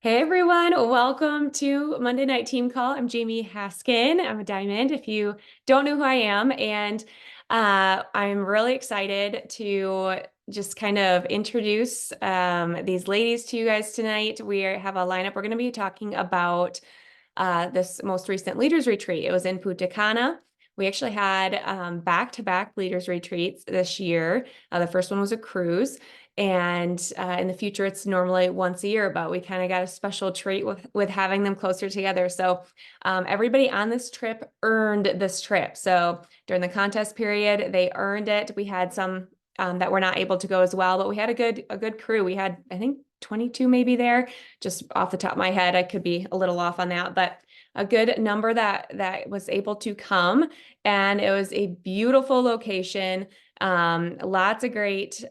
Hey everyone, welcome to Monday Night Team Call. I'm Jamie Haskin. I'm a diamond if you don't know who I am. And I'm really excited to just kind of introduce these ladies to you guys tonight. Have a lineup. We're going to be talking about this most recent leaders retreat. It was in Punta Cana. We actually had back-to-back leaders retreats this year. The first one was a cruise. And in the future, it's normally once a year, but we kind of got a special treat with having them closer together. So everybody on this trip earned this trip. So during the contest period, they earned it. We had some that were not able to go as well, but we had a good crew. We had, I think, 22 maybe there, just off the top of my head. I could be a little off on that, but a good number that was able to come. And it was a beautiful location. Lots of great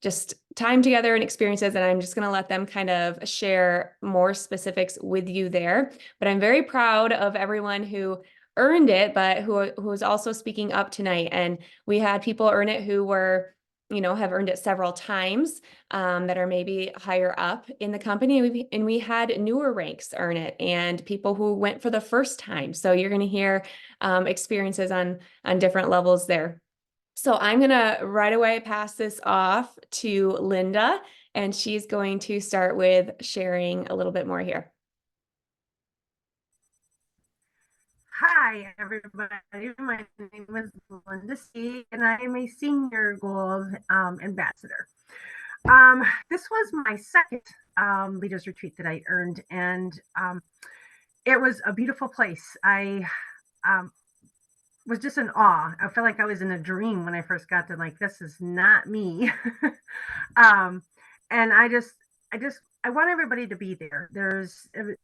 just time together and experiences, and I'm just going to let them kind of share more specifics with you there. But I'm very proud of everyone who earned it, but who is also speaking up tonight. And we had people earn it who were, have earned it several times, that are maybe higher up in the company. And we had newer ranks earn it and people who went for the first time. So you're going to hear experiences on different levels there. So I'm going to right away pass this off to Linda, and she's going to start with sharing a little bit more here. Hi, everybody. My name is Linda C., and I am a senior gold ambassador. This was my second leaders retreat that I earned, and it was a beautiful place. I was just in awe. I felt like I was in a dream when I first got there. Like, this is not me. um, and I want everybody to be there.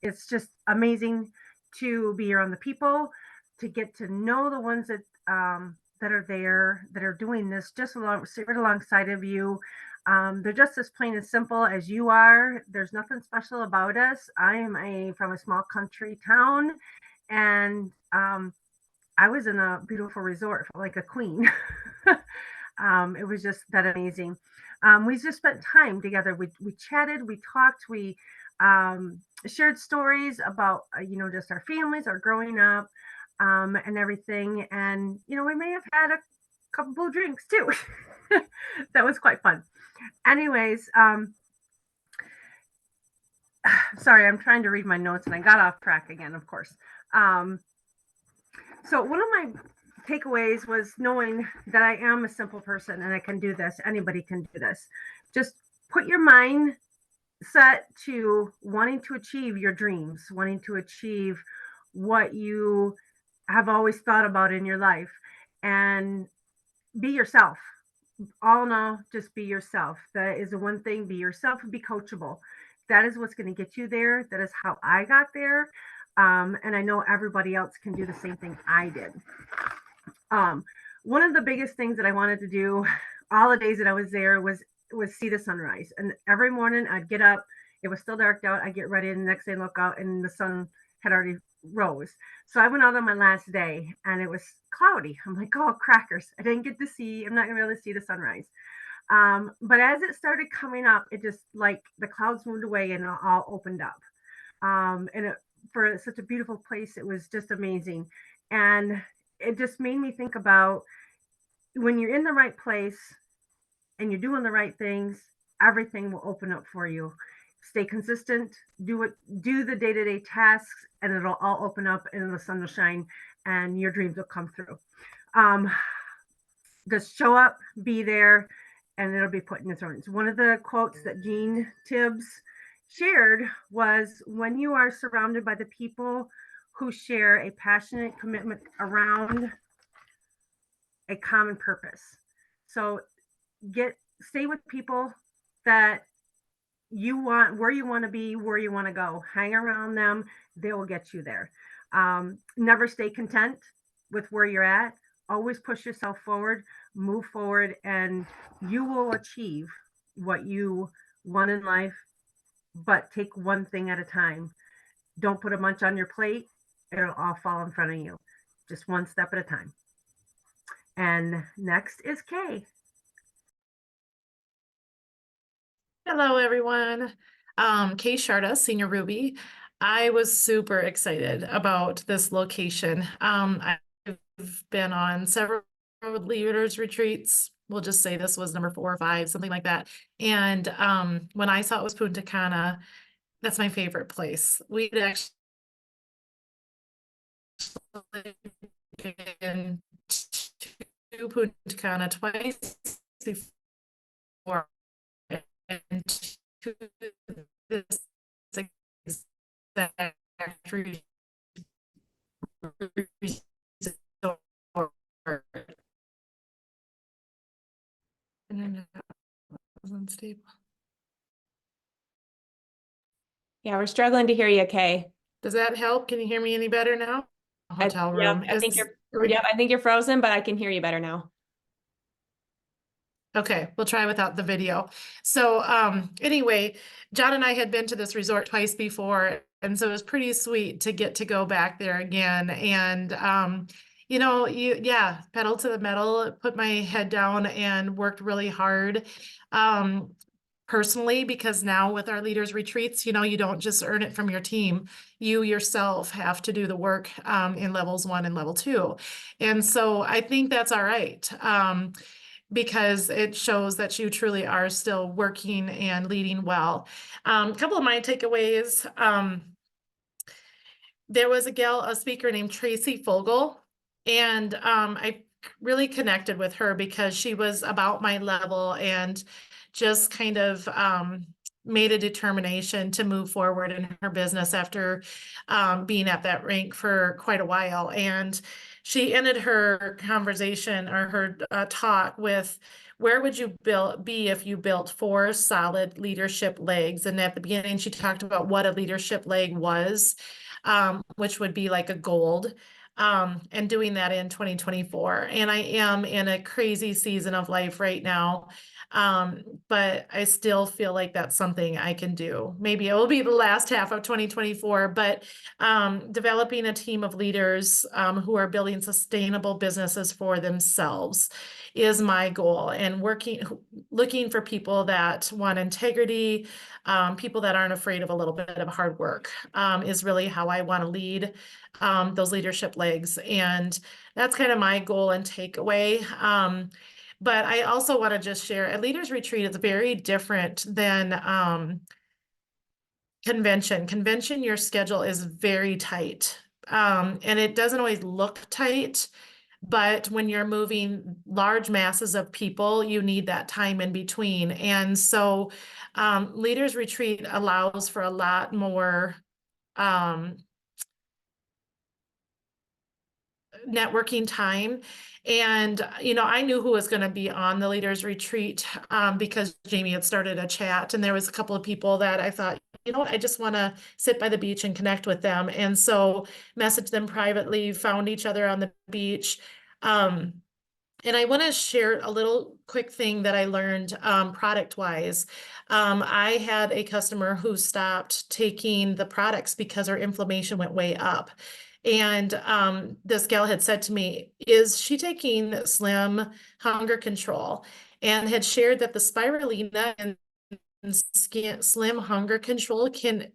It's just amazing to be around the people, to get to know the ones that are there, that are doing this just right alongside of you. They're just as plain and simple as you are. There's nothing special about us. I am from a small country town, and I was in a beautiful resort, felt like a queen. It was just that amazing. We just spent time together. We chatted, we talked, we shared stories about just our families, our growing up, and everything. And we may have had a couple of drinks too. That was quite fun. Anyways, sorry, I'm trying to read my notes and I got off track again, of course. So one of my takeaways was knowing that I am a simple person and I can do this. Anybody can do this. Just put your mind set to wanting to achieve your dreams, wanting to achieve what you have always thought about in your life, and be yourself. All in all, just be yourself. That is the one thing. Be yourself and be coachable. That is what's going to get you there. That is how I got there. And I know everybody else can do the same thing I did. One of the biggest things that I wanted to do all the days that I was there was see the sunrise. And every morning I'd get up, it was still dark out, I'd get ready, and the next day look out and the sun had already rose. So I went out on my last day and it was cloudy. I'm like, oh, crackers. I didn't get to see, I'm not gonna be able to see the sunrise. But as it started coming up, it just, like, the clouds moved away and it all opened up. For such a beautiful place, it was just amazing. And it just made me think about, when you're in the right place and you're doing the right things, everything will open up for you. Stay consistent, do the day-to-day tasks, and it'll all open up and the sun will shine and your dreams will come through. Just show up, be there, and it'll be put in its own. One of the quotes that Gene Tibbs shared was, when you are surrounded by the people who share a passionate commitment around a common purpose. So stay with people that you want, where you want to be, where you want to go. Hang around them, they will get you there. Never stay content with where you're at. Always push yourself forward, move forward, and you will achieve what you want in life. But take one thing at a time. Don't put a bunch on your plate. It'll all fall in front of you. Just one step at a time. And next is Kay. Hello, everyone. Kay Sharda, Senior Ruby. I was super excited about this location. I've been on several leaders retreats. We'll just say this was number 4 or 5, something like that. And when I saw it was Punta Cana, that's my favorite place. We'd actually been to Punta Cana twice before, and to this exact resort. And then it was unstable. Yeah, we're struggling to hear you, Kay. Does that help? Can you hear me any better now? Hotel Yeah, room I think is. I think you're frozen, but I can hear you better now. Okay, we'll try without the video. So anyway, John and I had been to this resort twice before, and so it was pretty sweet to get to go back there again. And yeah, pedal to the metal, put my head down and worked really hard. Um, Personally, because now with our leaders retreats, you don't just earn it from your team. You yourself have to do the work in levels 1 and level 2. And so I think that's all right. Because it shows that you truly are still working and leading well. A couple of my takeaways. There was a speaker named Tracy Fogel, and I really connected with her because she was about my level and just kind of made a determination to move forward in her business after being at that rank for quite a while. And she ended her conversation or her talk with, where would you be if you built 4 solid leadership legs? And at the beginning, she talked about what a leadership leg was, which would be like a gold, and doing that in 2024. And I am in a crazy season of life right now. But I still feel like that's something I can do. Maybe it will be the last half of 2024, but developing a team of leaders who are building sustainable businesses for themselves is my goal. And looking for people that want integrity, people that aren't afraid of a little bit of hard work, is really how I want to lead those leadership legs. And that's kind of my goal and takeaway. But I also want to just share, a leaders retreat is very different than convention. Convention, your schedule is very tight. And it doesn't always look tight, but when you're moving large masses of people, you need that time in between. And so leaders retreat allows for a lot more um, networking time. And, I knew who was going to be on the leaders retreat because Jamie had started a chat, and there was a couple of people that I thought, what, I just want to sit by the beach and connect with them. And so messaged them privately, found each other on the beach. And I want to share a little quick thing that I learned product wise. I had a customer who stopped taking the products because her inflammation went way up. And this gal had said to me, is she taking Slim Hunger Control? And had shared that the spirulina and Slim Hunger Control can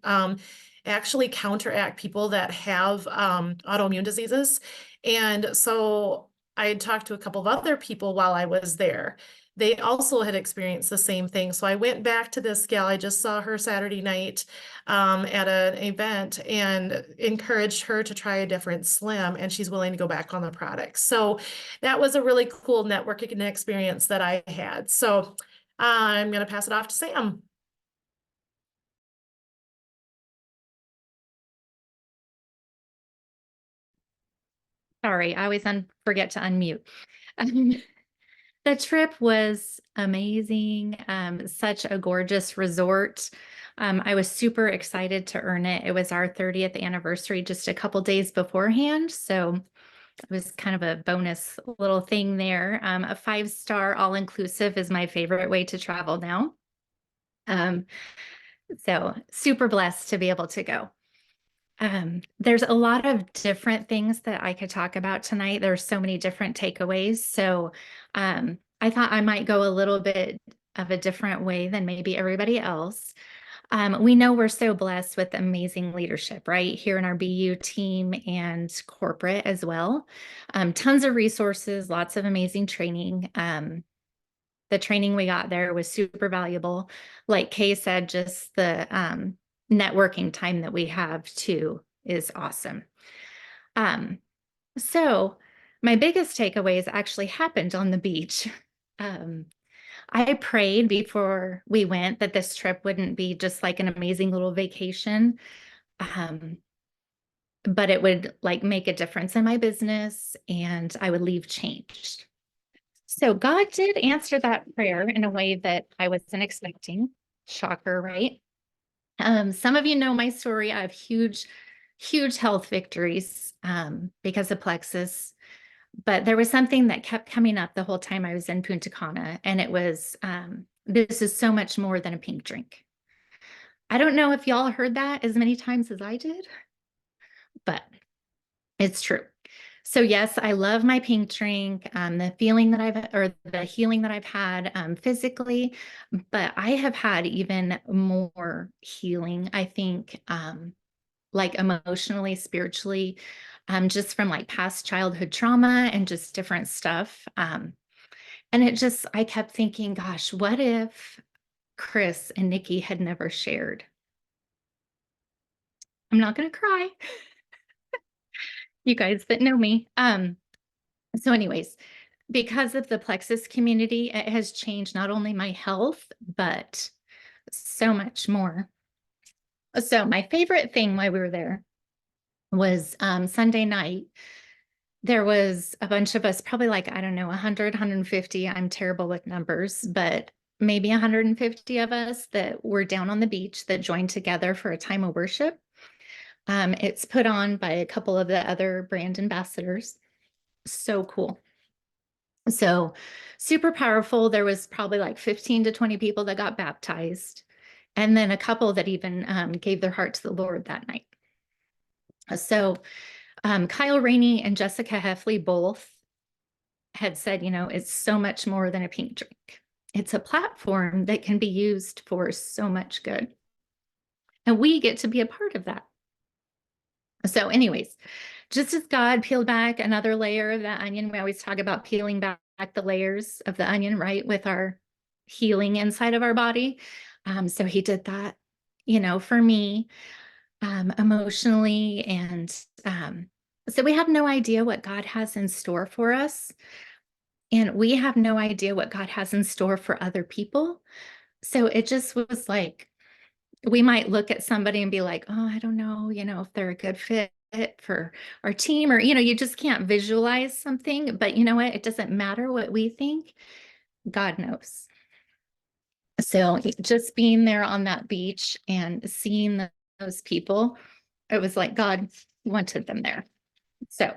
actually counteract people that have autoimmune diseases. And so I had talked to a couple of other people while I was there. They also had experienced the same thing. So I went back to this gal. I just saw her Saturday night at an event and encouraged her to try a different Slim, and she's willing to go back on the product. So that was a really cool networking experience that I had. So I'm going to pass it off to Sam. Sorry, I always forget to unmute. The trip was amazing. Such a gorgeous resort. I was super excited to earn it. It was our 30th anniversary just a couple days beforehand. So it was kind of a bonus little thing there. A 5-star all-inclusive is my favorite way to travel now. So super blessed to be able to go. There's a lot of different things that I could talk about tonight. There's so many different takeaways. So I thought I might go a little bit of a different way than maybe everybody else. We know we're so blessed with amazing leadership, right? Here in our BU team and corporate as well. Tons of resources, lots of amazing training. The training we got there was super valuable. Like Kay said, just the networking time that we have too is awesome. So my biggest takeaways actually happened on the beach. I prayed before we went that this trip wouldn't be just like an amazing little vacation, but it would like make a difference in my business and I would leave changed. So God did answer that prayer in a way that I wasn't expecting. Shocker, right? Some of you know my story. I have huge health victories because of Plexus. But there was something that kept coming up the whole time I was in Punta Cana, and it was this is so much more than a pink drink. I don't know if y'all heard that as many times as I did, but it's true. So yes, I love my pink drink, the feeling that the healing that I've had physically, but I have had even more healing, I think, like emotionally, spiritually, just from like past childhood trauma and just different stuff. And I kept thinking, gosh, what if Chris and Nikki had never shared? I'm not going to cry. You guys that know me. So anyways, because of the Plexus community, it has changed not only my health, but so much more. So my favorite thing while we were there was Sunday night. There was a bunch of us, probably like, I don't know, 100, 150. I'm terrible with numbers, but maybe 150 of us that were down on the beach that joined together for a time of worship. It's put on by a couple of the other brand ambassadors. So cool. So super powerful. There was probably like 15 to 20 people that got baptized. And then a couple that even gave their heart to the Lord that night. So Kyle Rainey and Jessica Heffley both had said, it's so much more than a pink drink. It's a platform that can be used for so much good. And we get to be a part of that. So anyways, just as God peeled back another layer of that onion, we always talk about peeling back the layers of the onion, right? With our healing inside of our body. So he did that, for me, emotionally. And so we have no idea what God has in store for us. And we have no idea what God has in store for other people. So it just was like, we might look at somebody and be like, oh, I don't know, if they're a good fit for our team, or, you just can't visualize something. But you know what? It doesn't matter what we think. God knows. So just being there on that beach and seeing those people, it was like God wanted them there. So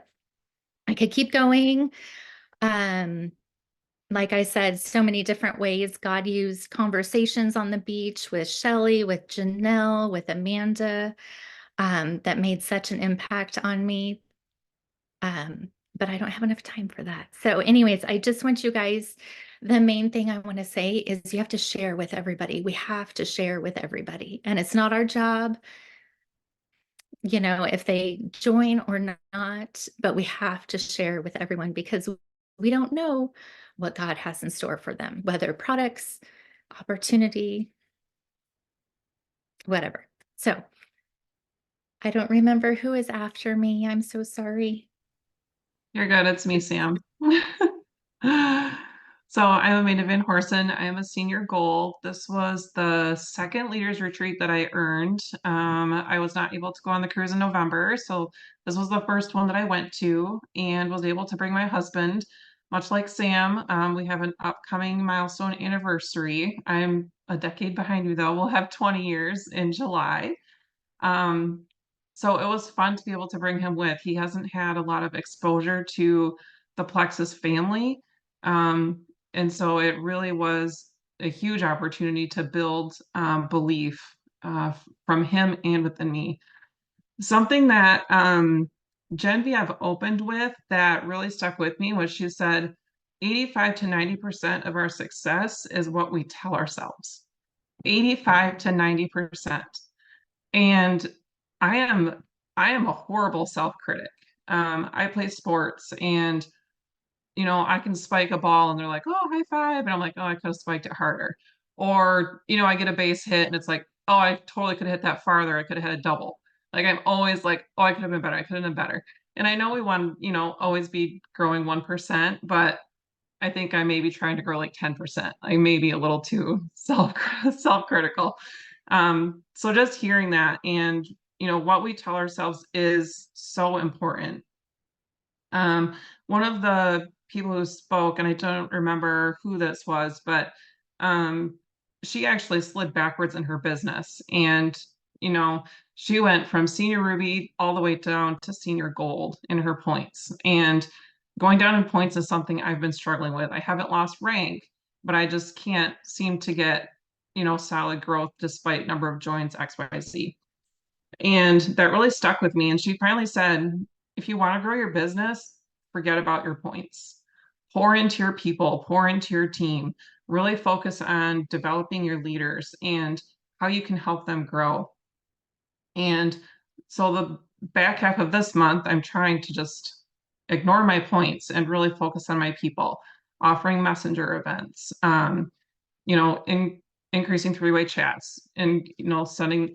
I could keep going. Like I said, so many different ways God used conversations on the beach with Shelly, with Janelle, with Amanda, that made such an impact on me. But I don't have enough time for that. So anyways, I just want you guys, the main thing I want to say is you have to share with everybody. We have to share with everybody. And it's not our job, if they join or not, but we have to share with everyone because we don't know what God has in store for them, whether products, opportunity, whatever. So I don't remember who is after me. I'm so sorry. You're good. It's me, Sam. So I'm Amanda Van Horsen. I am a senior goal. This was the second leaders retreat that I earned. I was not able to go on the cruise in November, so this was the first one that I went to and was able to bring my husband. Much like Sam, we have an upcoming milestone anniversary. I'm a decade behind you though. We'll have 20 years in July. So it was fun to be able to bring him with. He hasn't had a lot of exposure to the Plexus family. And so it really was a huge opportunity to build belief from him and within me. Something that Genevieve opened with that really stuck with me was she said, 85 to 90% of our success is what we tell ourselves. 85 to 90%. And I am I am a horrible self-critic. I play sports and I can spike a ball and they're like, oh, high five. And I'm like, oh, I could have spiked it harder. Or, I get a base hit and it's like, oh, I totally could have hit that farther. I could have had a double. Like I'm always like, oh, I could have been better. I could have been better. And I know we want, always be growing 1%, but I think I may be trying to grow like 10%. I may be a little too self-critical. So just hearing that and what we tell ourselves is so important. One of the people who spoke, and I don't remember who this was, but she actually slid backwards in her business. And, you know, she went from senior ruby all the way down to senior gold in her points. And going down in points is something I've been struggling with. I haven't lost rank, but I just can't seem to get, solid growth despite number of joins XYZ. And that really stuck with me. And she finally said, if you want to grow your business, forget about your points. Pour into your people, pour into your team, really focus on developing your leaders and how you can help them grow. And so the back half of this month, I'm trying to just ignore my points and really focus on my people, offering messenger events, increasing three-way chats and,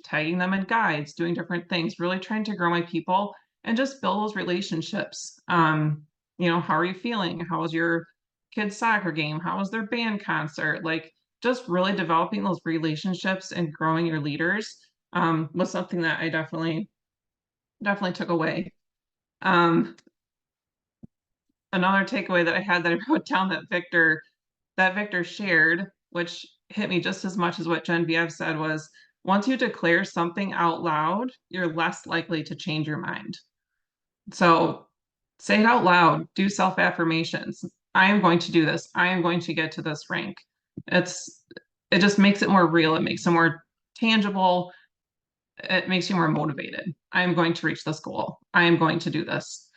tagging them in guides, doing different things, really trying to grow my people and just build those relationships. How are you feeling? How was your kid's soccer game? How was their band concert? Like just really developing those relationships and growing your leaders was something that I definitely took away. Another takeaway that I had that I wrote down that Victor shared, which hit me just as much as what Genevieve said, was once you declare something out loud, you're less likely to change your mind. So say it out loud, do self-affirmations. I am going to do this. I am going to get to this rank. It just makes it more real. It makes it more tangible. It makes you more motivated. I am going to reach this goal. I am going to do this.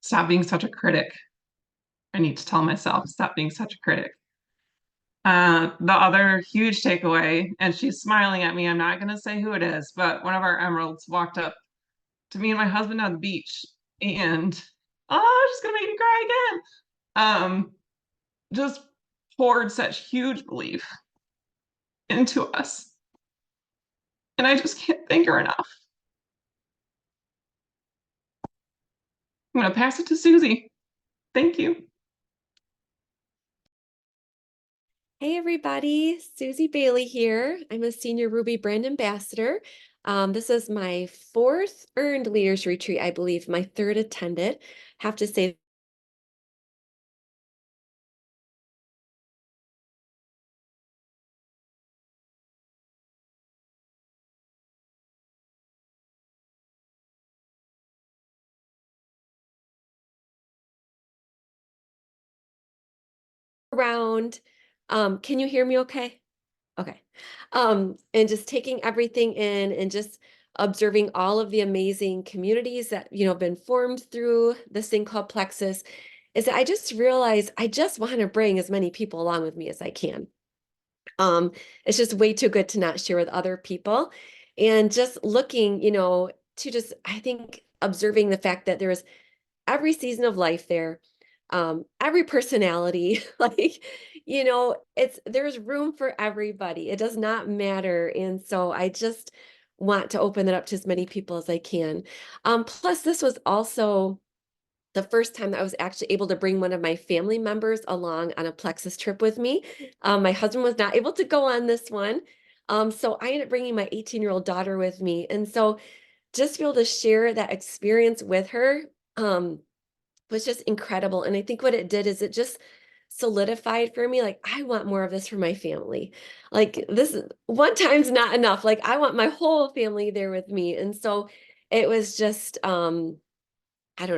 Stop being such a critic. I need to tell myself, stop being such a critic. The other huge takeaway, and she's smiling at me, I'm not going to say who it is, but one of our emeralds walked up to me and my husband on the beach and, she's going to make me cry again. Just poured such huge belief into us. And I just can't thank her enough. I'm going to pass it to Susie. Thank you. Hey everybody, Susie Bailey here. I'm a senior Ruby brand ambassador. This is my 4th earned leaders retreat, I believe, my 3rd attended. Have to say around. Can you hear me okay? Okay. And just taking everything in and just observing all of the amazing communities that, have been formed through this thing called Plexus, is that I just realized I just want to bring as many people along with me as I can. It's just way too good to not share with other people. And just looking, to just, I think, observing the fact that there is every season of life there, every personality, like, there's room for everybody. It does not matter. And so I just want to open it up to as many people as I can. Plus, this was also the first time that I was actually able to bring one of my family members along on a Plexus trip with me. My husband was not able to go on this one. So I ended up bringing my 18-year-old daughter with me. And so just to be able to share that experience with her was just incredible. And I think what it did is it just solidified for me, like, I want more of this for my family. Like this one time's not enough. Like I want my whole family there with me. And so it was just, I don't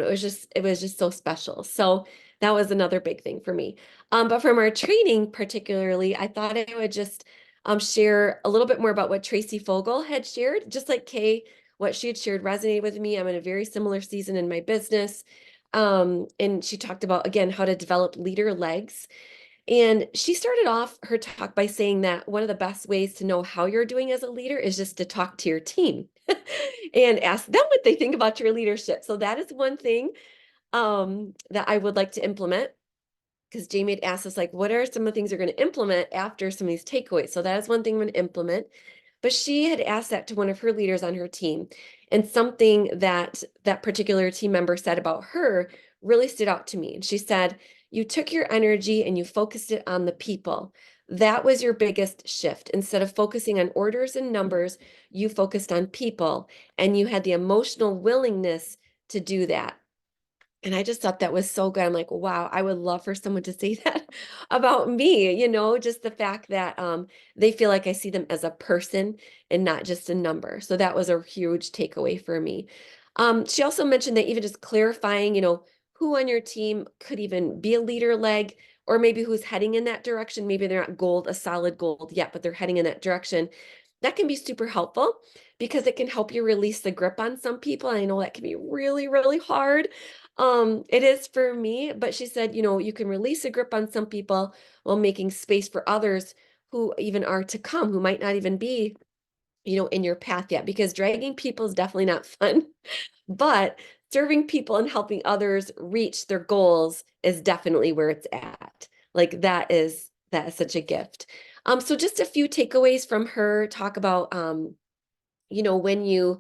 know, it was just so special. So that was another big thing for me. But from our training particularly, I thought I would just share a little bit more about what Tracy Fogel had shared. Just like Kay, what she had shared resonated with me. I'm in a very similar season in my business. And she talked about, again, how to develop leader legs. And she started off her talk by saying that one of the best ways to know how you're doing as a leader is just to talk to your team and ask them what they think about your leadership. So that is one thing that I would like to implement, because Jamie had asked us, like, what are some of the things you're going to implement after some of these takeaways? So that is one thing I'm going to implement. But she had asked that to one of her leaders on her team. And something that that particular team member said about her really stood out to me. And she said, you took your energy and you focused it on the people. That was your biggest shift. Instead of focusing on orders and numbers, you focused on people, and you had the emotional willingness to do that. And I just thought that was so good. I'm like, wow, I would love for someone to say that about me, just the fact that they feel like I see them as a person and not just a number. So that was a huge takeaway for me. She also mentioned that even just clarifying, who on your team could even be a leader leg, or maybe who's heading in that direction. Maybe they're not a solid gold yet, but they're heading in that direction. That can be super helpful because it can help you release the grip on some people. I know that can be really, really hard. It is for me, but she said, you can release a grip on some people while making space for others who even are to come, who might not even be, in your path yet, because dragging people is definitely not fun, but serving people and helping others reach their goals is definitely where it's at. Like that is such a gift. So just a few takeaways from her talk about, when you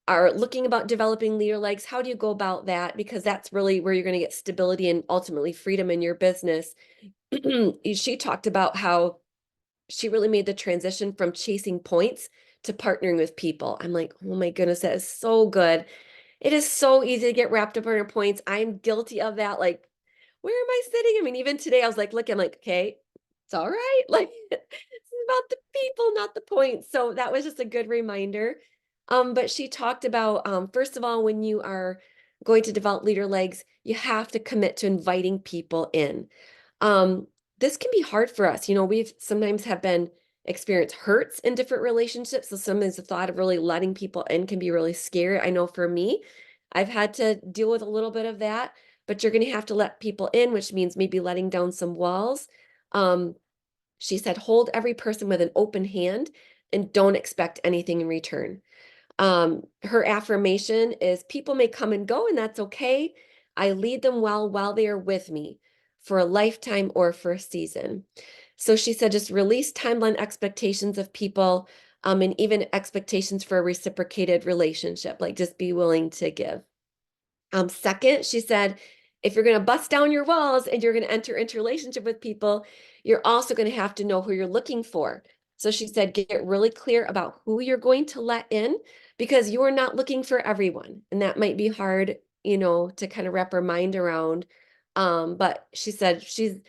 are looking about developing leader legs, how do you go about that? Because that's really where you're going to get stability and ultimately freedom in your business. She talked about how she really made the transition from chasing points to partnering with people. I'm like, oh my goodness, that is so good. It is so easy to get wrapped up in our points. I'm guilty of that. Like, where am I sitting? I mean, even today I was like, look, I'm like, okay, it's all right. Like, it's about the people, not the points. So that was just a good reminder. But she talked about, first of all, when you are going to develop leader legs, you have to commit to inviting people in. Um, this can be hard for us. We've sometimes have been experience hurts in different relationships. So sometimes the thought of really letting people in can be really scary. I know for me, I've had to deal with a little bit of that, but you're going to have to let people in, which means maybe letting down some walls. Um, she said, hold every person with an open hand and don't expect anything in return. Her affirmation is, people may come and go, and that's okay. I lead them well while they are with me for a lifetime or for a season. So she said, just release timeline expectations of people, and even expectations for a reciprocated relationship, like just be willing to give. Second, she said, if you're going to bust down your walls and you're going to enter into a relationship with people, you're also going to have to know who you're looking for. So she said, get really clear about who you're going to let in, because you are not looking for everyone. And that might be hard, to kind of wrap our mind around. But she said she's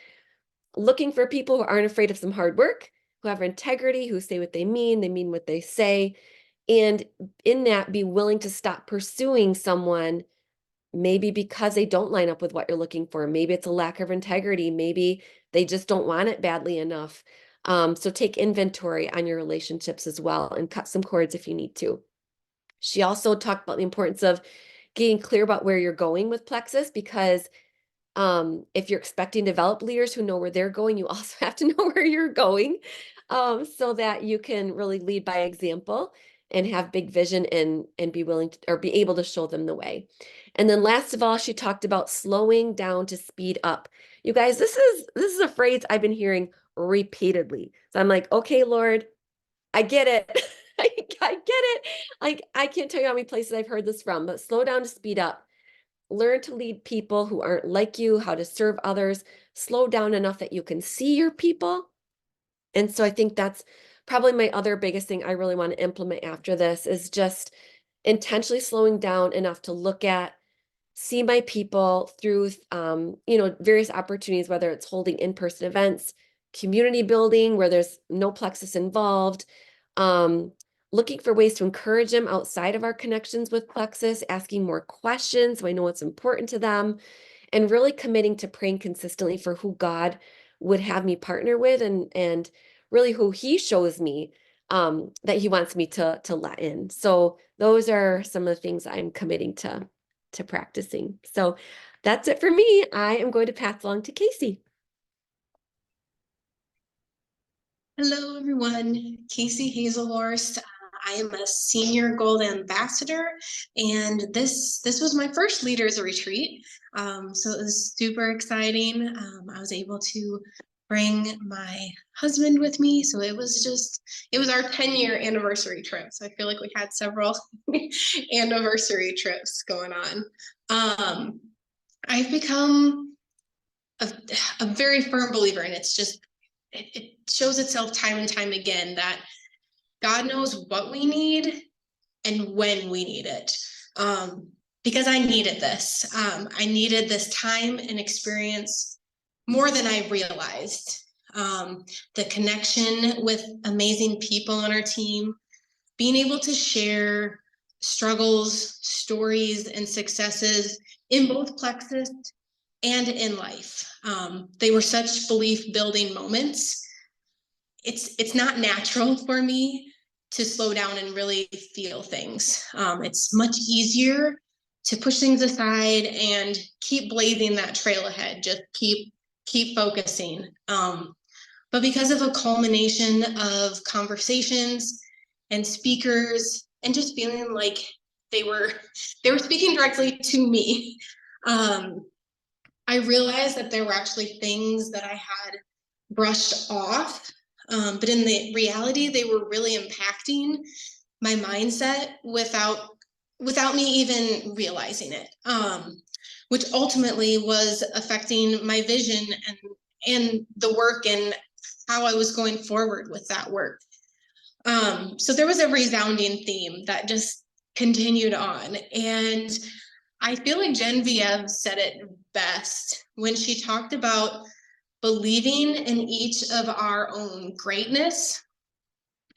looking for people who aren't afraid of some hard work, who have integrity, who say what they mean what they say. And in that, be willing to stop pursuing someone maybe because they don't line up with what you're looking for. Maybe it's a lack of integrity. Maybe they just don't want it badly enough. So take inventory on your relationships as well and cut some cords if you need to. She also talked about the importance of getting clear about where you're going with Plexus, because if you're expecting to develop leaders who know where they're going, you also have to know where you're going, so that you can really lead by example and have big vision and be willing to, or be able to show them the way. And then last of all, she talked about slowing down to speed up. You guys, this is a phrase I've been hearing repeatedly. So I'm like, okay, Lord, I get it. I get it. Like, I can't tell you how many places I've heard this from, but slow down to speed up. Learn to lead people who aren't like you, how to serve others, slow down enough that you can see your people. And so I think that's probably my other biggest thing I really want to implement after this, is just intentionally slowing down enough to look at, see my people through, various opportunities, whether it's holding in-person events, community building where there's no Plexus involved, um, looking for ways to encourage them outside of our connections with Plexus, asking more questions so I know what's important to them, and really committing to praying consistently for who God would have me partner with, and really who He shows me that He wants me to let in. So those are some of the things I'm committing to practicing. So that's it for me. I am going to pass along to Casey. Hello, everyone. Casey Hazelhorst. I am a senior gold ambassador, and this was my first leaders retreat. So it was super exciting. I was able to bring my husband with me, so it was our 10-year anniversary trip. So I feel like we had several anniversary trips going on. I've become a very firm believer, and it shows itself time and time again that God knows what we need and when we need it. Because I needed this. I needed this time and experience more than I realized. The connection with amazing people on our team, being able to share struggles, stories, and successes in both Plexus and in life. They were such belief building moments. It's not natural for me to slow down and really feel things. It's much easier to push things aside and keep blazing that trail ahead. Just keep focusing. But because of a culmination of conversations and speakers, and just feeling like they were speaking directly to me, I realized that there were actually things that I had brushed off, but in the reality, they were really impacting my mindset without me even realizing it, which ultimately was affecting my vision and the work and how I was going forward with that work. So there was a resounding theme that just continued on, and I feel like Genevieve said it best when she talked about believing in each of our own greatness,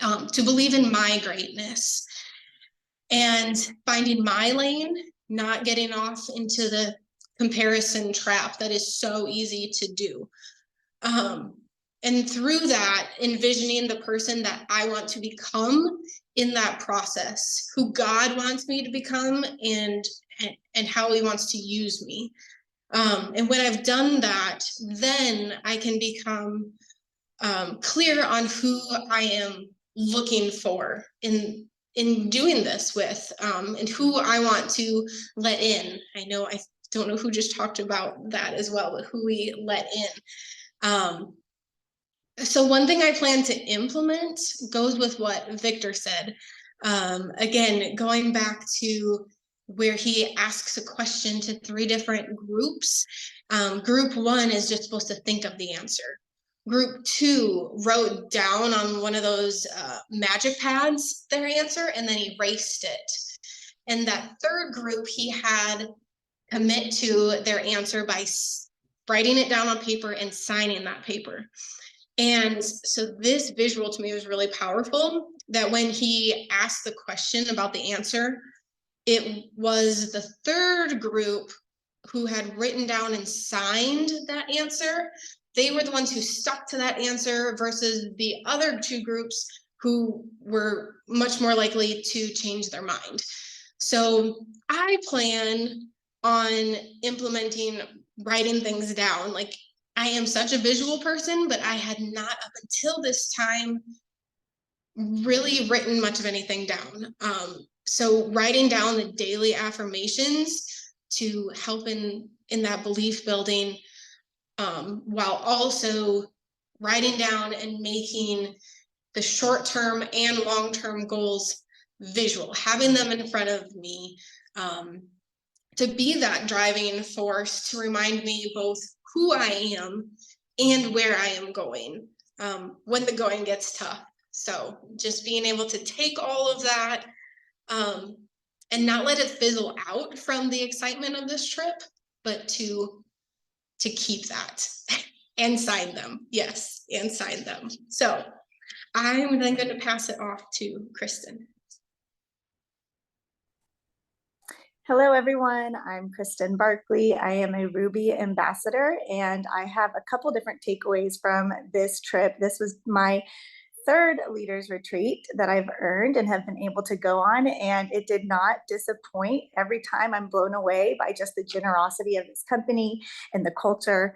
to believe in my greatness and finding my lane, not getting off into the comparison trap that is so easy to do. And through that, envisioning the person that I want to become in that process, who God wants me to become, and how he wants to use me. And when I've done that, then I can become clear on who I am looking for in doing this with, and who I want to let in. I don't know who just talked about that as well, but who we let in. So one thing I plan to implement goes with what Victor said. Again, going back to where he asks a question to 3 different groups. Group 1 is just supposed to think of the answer. Group 2 wrote down on one of those magic pads their answer and then erased it. And that 3rd group, he had commit to their answer by writing it down on paper and signing that paper. And so this visual to me was really powerful, that when he asked the question about the answer, it was the 3rd group who had written down and signed that answer. They were the ones who stuck to that answer versus the other 2 groups who were much more likely to change their mind. So I plan on implementing writing things down. Like, I am such a visual person, but I had not up until this time really written much of anything down. So writing down the daily affirmations to help in that belief building, while also writing down and making the short-term and long-term goals visual, having them in front of me, to be that driving force to remind me both who I am and where I am going, when the going gets tough. So just being able to take all of that, and not let it fizzle out from the excitement of this trip, but to keep that and sign them. Yes, and sign them. So I'm then going to pass it off to Kristen. Hello, everyone. I'm Kristen Barkley. I am a Ruby ambassador, and I have a couple different takeaways from this trip. This was my 3rd leaders retreat that I've earned and have been able to go on, and it did not disappoint. Every time I'm blown away by just the generosity of this company and the culture.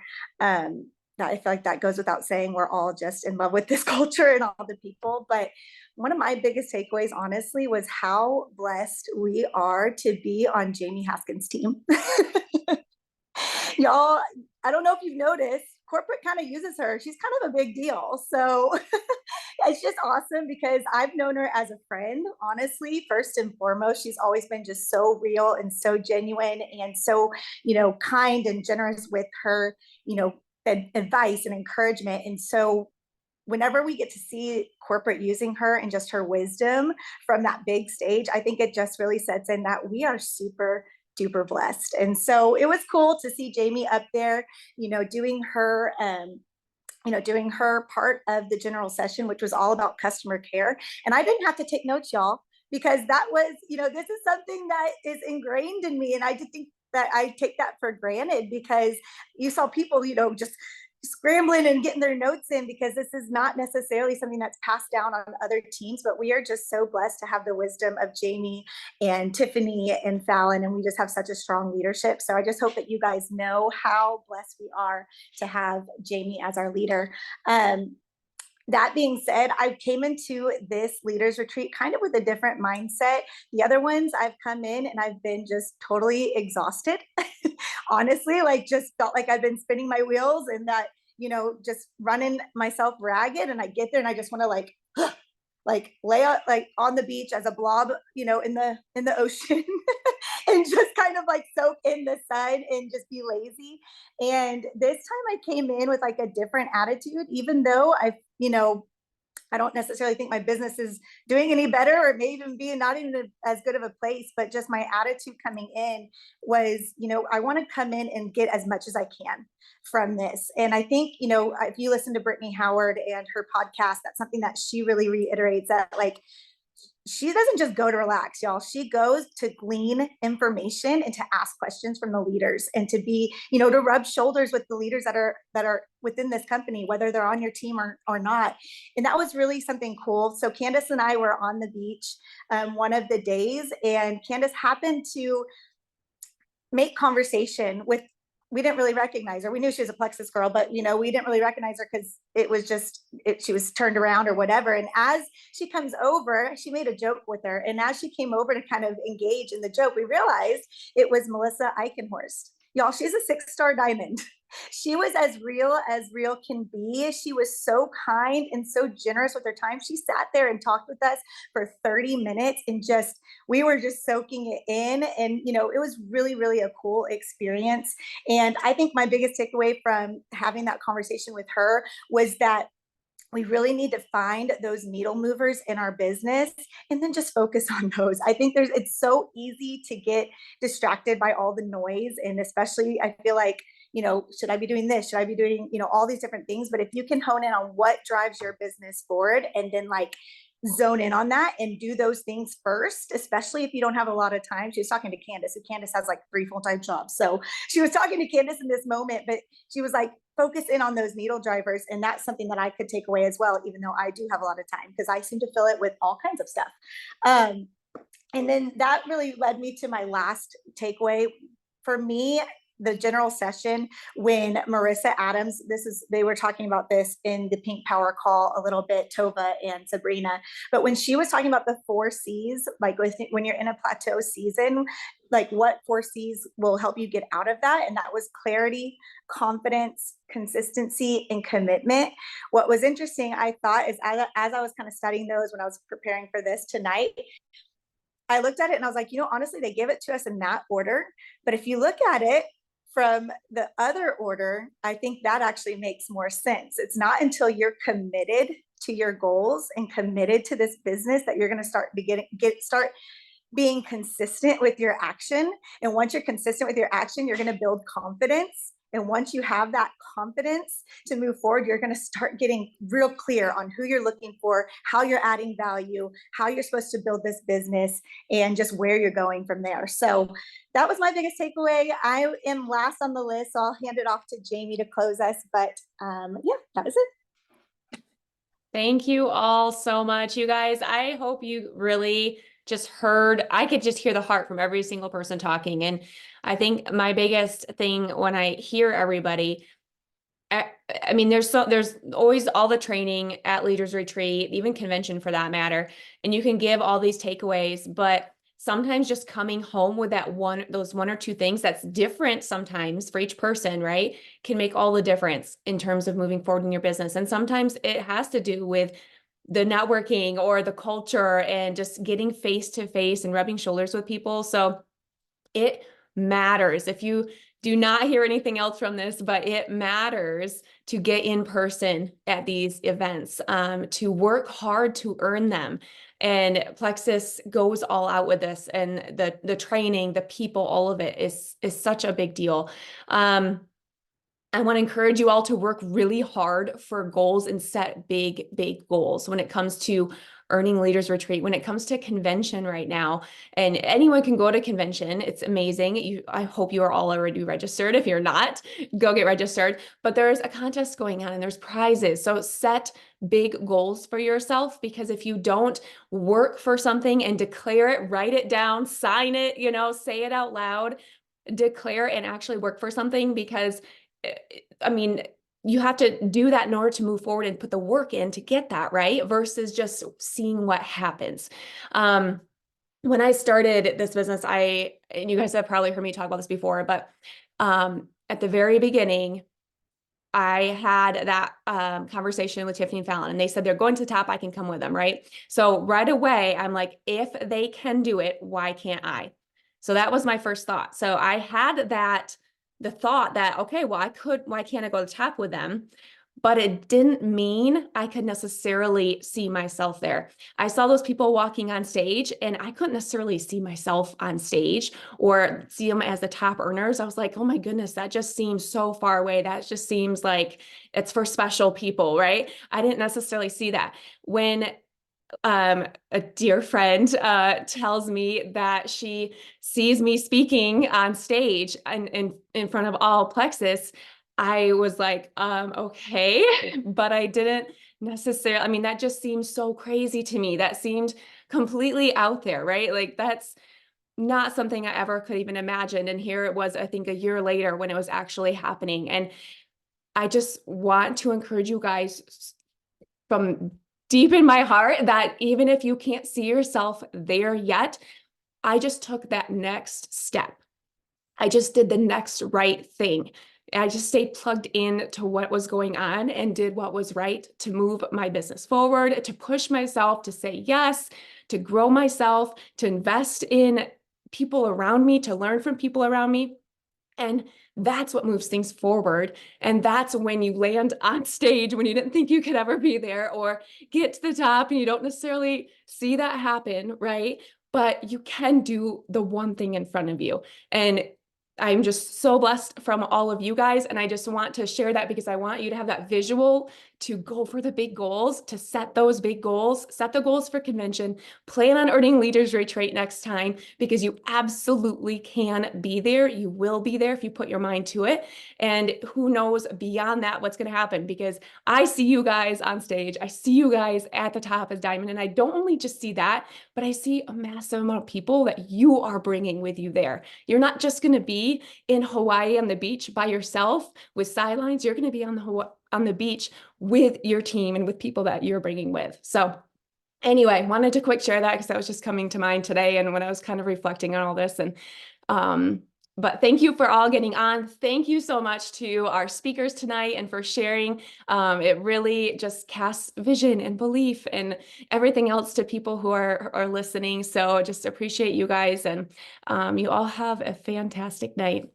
that I feel like that goes without saying. We're all just in love with this culture and all the people. But one of my biggest takeaways, honestly, was how blessed we are to be on Jamie Haskins' team. Y'all, I don't know if you've noticed, corporate kind of uses her. She's kind of a big deal. So it's just awesome because I've known her as a friend, honestly, first and foremost. She's always been just so real and so genuine and so, kind and generous with her, advice and encouragement. And so whenever we get to see corporate using her and just her wisdom from that big stage, I think it just really sets in that we are super duper blessed. And so it was cool to see Jamie up there, doing her doing her part of the general session, which was all about customer care. And I didn't have to take notes, y'all, because that was, this is something that is ingrained in me. And I just think that I take that for granted because you saw people, just scrambling and getting their notes in because this is not necessarily something that's passed down on other teams, but we are just so blessed to have the wisdom of Jamie and Tiffany and Fallon, and we just have such a strong leadership. So I just hope that you guys know how blessed we are to have Jamie as our leader. That being said, I came into this leaders retreat kind of with a different mindset. The other ones I've come in and I've been just totally exhausted. Honestly, just felt like I've been spinning my wheels and that, just running myself ragged. And I get there and I just want to lay out on the beach as a blob, in the ocean and just kind of soak in the sun and just be lazy. And this time I came in with a different attitude, even though I don't necessarily think my business is doing any better or may even be not even as good of a place, but just my attitude coming in was, I want to come in and get as much as I can from this. And I think, if you listen to Brittany Howard and her podcast, that's something that she really reiterates that she doesn't just go to relax, y'all. She goes to glean information and to ask questions from the leaders and to be, to rub shoulders with the leaders that are within this company, whether they're on your team or not. And that was really something cool. So Candace and I were on the beach one of the days, and Candace happened to make conversation with, we didn't really recognize her. We knew she was a Plexus girl, but we didn't really recognize her because it was just, she was turned around or whatever. And as she comes over, she made a joke with her. And as she came over to kind of engage in the joke, we realized it was Melissa Eichenhorst. Y'all, she's a 6-star diamond. She was as real can be. She was so kind and so generous with her time. She sat there and talked with us for 30 minutes and we were just soaking it in. And, it was really, really a cool experience. And I think my biggest takeaway from having that conversation with her was that we really need to find those needle movers in our business and then just focus on those. I think it's so easy to get distracted by all the noise. And especially I feel like, should I be doing this? Should I be doing, all these different things? But if you can hone in on what drives your business forward and then zone in on that and do those things first, especially if you don't have a lot of time. She was talking to Candace, and Candace has 3 full-time jobs. So she was talking to Candace in this moment, but she was focus in on those needle drivers. And that's something that I could take away as well, even though I do have a lot of time because I seem to fill it with all kinds of stuff. And then that really led me to my last takeaway. For me, the general session when Marissa Adams, they were talking about this in the Pink Power call a little bit, Tova and Sabrina, but when she was talking about the 4 C's, when you're in a plateau season, what 4 C's will help you get out of that. And that was clarity, confidence, consistency, and commitment. What was interesting, I thought, is as I was kind of studying those when I was preparing for this tonight, I looked at it and I was like, honestly, they give it to us in that order. But if you look at it from the other order, I think that actually makes more sense. It's not until you're committed to your goals and committed to this business that you're going to start being consistent with your action. And once you're consistent with your action, you're going to build confidence. And once you have that confidence to move forward, you're going to start getting real clear on who you're looking for, how you're adding value, how you're supposed to build this business, and just where you're going from there. So that was my biggest takeaway. I am last on the list, so I'll hand it off to Jamie to close us. But yeah, that was it. Thank you all so much, you guys. I hope you really just heard, I could just hear the heart from every single person talking. And I think my biggest thing when I hear everybody, I, I mean, there's always all the training at Leaders Retreat, even convention for that matter, and you can give all these takeaways, but sometimes just coming home with those one or two things that's different sometimes for each person, right, can make all the difference in terms of moving forward in your business. And sometimes it has to do with the networking or the culture and just getting face to face and rubbing shoulders with people. So it matters. If you do not hear anything else from this, but it matters to get in person at these events, to work hard to earn them. And Plexus goes all out with this, and the training, the people, all of it is such a big deal. I want to encourage you all to work really hard for goals and set big, big goals when it comes to earning Leaders Retreat, when it comes to convention right now. And anyone can go to convention. It's amazing. I hope you are all already registered. If you're not, go get registered. But there's a contest going on and there's prizes. So set big goals for yourself, because if you don't work for something and declare it, write it down, sign it, say it out loud, declare and actually work for something, because I mean, you have to do that in order to move forward and put the work in to get that, right? Versus just seeing what happens. When I started this business, and you guys have probably heard me talk about this before, but at the very beginning, I had that conversation with Tiffany and Fallon, and they said they're going to the top, I can come with them, right? So right away, I'm like, if they can do it, why can't I? So that was my first thought. So I had the thought that, okay, well, why can't I go to the top with them? But it didn't mean I could necessarily see myself there. I saw those people walking on stage, and I couldn't necessarily see myself on stage or see them as the top earners. I was like, oh my goodness, that just seems so far away. That just seems like it's for special people, right? I didn't necessarily see that. When a dear friend tells me that she sees me speaking on stage and in front of all Plexus, I was like, okay, but I didn't necessarily, I mean, that just seems so crazy to me. That seemed completely out there, right? Like that's not something I ever could even imagine. And here it was, I think a year later when it was actually happening. And I just want to encourage you guys from deep in my heart that even if you can't see yourself there yet, I just took that next step. I just did the next right thing. I just stayed plugged in to what was going on and did what was right to move my business forward, to push myself, to say yes, to grow myself, to invest in people around me, to learn from people around me. And that's what moves things forward. And that's when you land on stage when you didn't think you could ever be there, or get to the top and you don't necessarily see that happen, right? But you can do the one thing in front of you. And I'm just so blessed from all of you guys. And I just want to share that because I want you to have that visual to go for the big goals, to set those big goals, set the goals for convention, plan on earning Leaders Retreat next time, because you absolutely can be there. You will be there if you put your mind to it. And who knows beyond that, what's going to happen, because I see you guys on stage. I see you guys at the top as Diamond. And I don't only just see that, but I see a massive amount of people that you are bringing with you there. You're not just going to be in Hawaii on the beach by yourself with sidelines. You're going to be on the beach with your team and with people that you're bringing with. So anyway, wanted to quick share that because that was just coming to mind today and when I was kind of reflecting on all this. And but thank you for all getting on. Thank you so much to our speakers tonight and for sharing. It really just casts vision and belief and everything else to people who are listening. So just appreciate you guys, and you all have a fantastic night.